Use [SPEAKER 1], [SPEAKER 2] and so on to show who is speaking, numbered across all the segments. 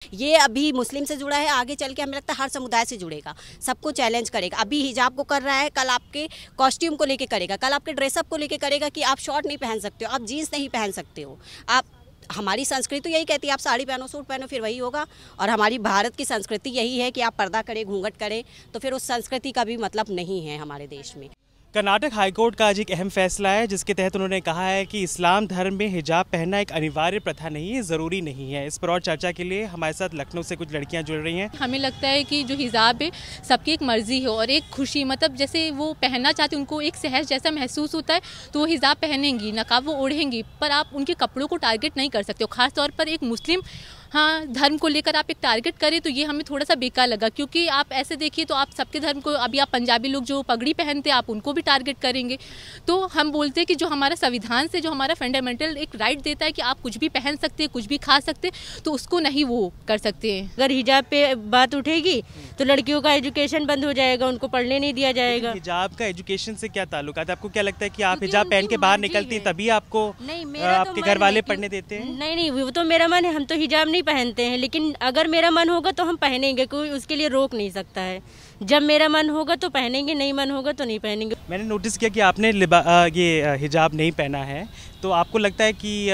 [SPEAKER 1] ये अभी मुस्लिम से जुड़ा है, आगे चल के हमें लगता है हर समुदाय से जुड़ेगा, सबको चैलेंज करेगा। अभी हिजाब को कर रहा है, कल आपके कॉस्ट्यूम को लेके करेगा, कल आपके ड्रेसअप को लेके करेगा कि आप शॉर्ट नहीं पहन सकते हो, आप जीन्स नहीं पहन सकते हो। आप हमारी संस्कृति तो यही कहती है आप साड़ी पहनो, सूट पहनो, फिर वही होगा। और हमारी भारत की संस्कृति यही है कि आप पर्दा करें, घूंघट करें, तो फिर उस संस्कृति का भी मतलब नहीं है हमारे देश में।
[SPEAKER 2] कर्नाटक हाईकोर्ट का आज एक अहम फैसला है जिसके तहत उन्होंने कहा है कि इस्लाम धर्म में हिजाब पहनना एक अनिवार्य प्रथा नहीं है, ज़रूरी नहीं है। इस पर और चर्चा के लिए हमारे साथ लखनऊ से कुछ लड़कियां जुड़ रही हैं।
[SPEAKER 3] हमें लगता है कि जो हिजाब है सबकी एक मर्जी है और एक खुशी, मतलब जैसे वो पहनना चाहती, उनको एक सहज जैसा महसूस होता है तो वो हिजाब पहनेंगी, नकाब वो ओढ़ेंगी, पर आप उनके कपड़ों को टारगेट नहीं कर सकते हो। खासतौर पर एक मुस्लिम धर्म को लेकर आप एक टारगेट करें तो ये हमें थोड़ा सा बेकार लगा, क्योंकि आप ऐसे देखिए तो आप सबके धर्म को, अभी आप पंजाबी लोग जो पगड़ी पहनते हैं आप उनको भी टारगेट करेंगे। तो हम बोलते हैं कि जो हमारा संविधान से जो हमारा फंडामेंटल एक राइट देता है कि आप कुछ भी पहन सकते हैं, कुछ भी खा सकते हैं, तो उसको नहीं वो कर सकते हैं।
[SPEAKER 4] अगर हिजाब पे बात उठेगी तो लड़कियों का एजुकेशन बंद हो जाएगा, उनको पढ़ने नहीं दिया जाएगा।
[SPEAKER 2] हिजाब का एजुकेशन से क्या ताल्लुकात है? आपको क्या लगता है कि आप हिजाब पहन के बाहर निकलती हैं तभी आपको आपके घर वाले पढ़ने देते हैं?
[SPEAKER 4] नहीं, वो तो मेरा मन है, हम तो हिजाब नहीं पहनते हैं, लेकिन अगर मेरा मन होगा तो हम पहनेंगे, कोई उसके लिए रोक नहीं सकता है। जब मेरा मन होगा तो पहनेंगे, नहीं मन होगा तो नहीं पहनेंगे।
[SPEAKER 2] मैंने नोटिस किया कि आपने ये हिजाब नहीं पहना है, तो आपको लगता है कि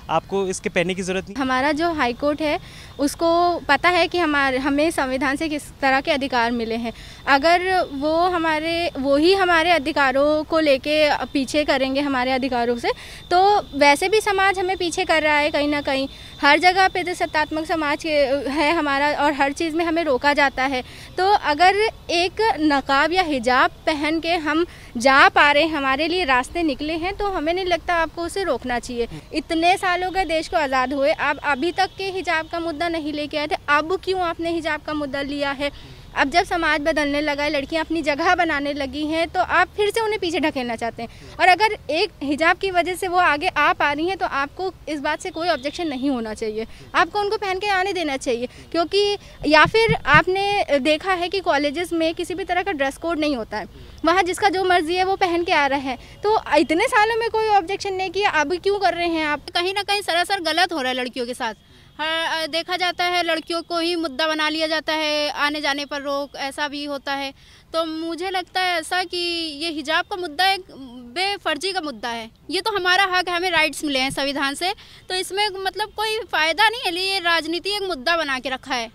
[SPEAKER 2] आपको इसके पहनने की ज़रूरत नहीं?
[SPEAKER 5] हमारा जो हाई कोर्ट है उसको पता है कि हमें संविधान से किस तरह के अधिकार मिले हैं। अगर वो ही हमारे अधिकारों को लेके पीछे करेंगे हमारे अधिकारों से, तो वैसे भी समाज हमें पीछे कर रहा है कहीं ना कहीं। हर जगह पे जो सत्तात्मक समाज है हमारा और हर चीज़ में हमें रोका जाता है। तो अगर एक नकाब या हिजाब पहन के हम जा पा रहे हैं, हमारे लिए रास्ते निकले हैं, तो हमें नहीं लगता आपको उसे रोकना चाहिए। इतने सालों के देश को आज़ाद हुए, आप अभी तक के हिजाब का मुद्दा नहीं लेके आए थे, अब क्यों आपने हिजाब का मुद्दा लिया है? अब जब समाज बदलने लगा है, लड़कियां अपनी जगह बनाने लगी हैं, तो आप फिर से उन्हें पीछे ढकेलना चाहते हैं। और अगर एक हिजाब की वजह से वो आगे आ पा रही हैं तो आपको इस बात से कोई ऑब्जेक्शन नहीं होना चाहिए, आपको उनको पहन के आने देना चाहिए। क्योंकि या फिर आपने देखा है कि कॉलेजेस में किसी भी तरह का ड्रेस कोड नहीं होता है, वहाँ जिसका जो मर्जी है वो पहन के आ रहा है। तो इतने सालों में कोई ऑब्जेक्शन नहीं किया, अब क्यों कर रहे हैं आप?
[SPEAKER 6] कहीं ना कहीं सरासर गलत हो रहा है लड़कियों के साथ। देखा जाता है लड़कियों को ही मुद्दा बना लिया जाता है, आने जाने पर रोक, ऐसा भी होता है। तो मुझे लगता है ऐसा कि ये हिजाब का मुद्दा एक बेफर्जी का मुद्दा है। ये तो हमारा हक है, हमें राइट्स मिले हैं संविधान से, तो इसमें मतलब कोई फ़ायदा नहीं है। ये राजनीति एक मुद्दा बना के रखा है।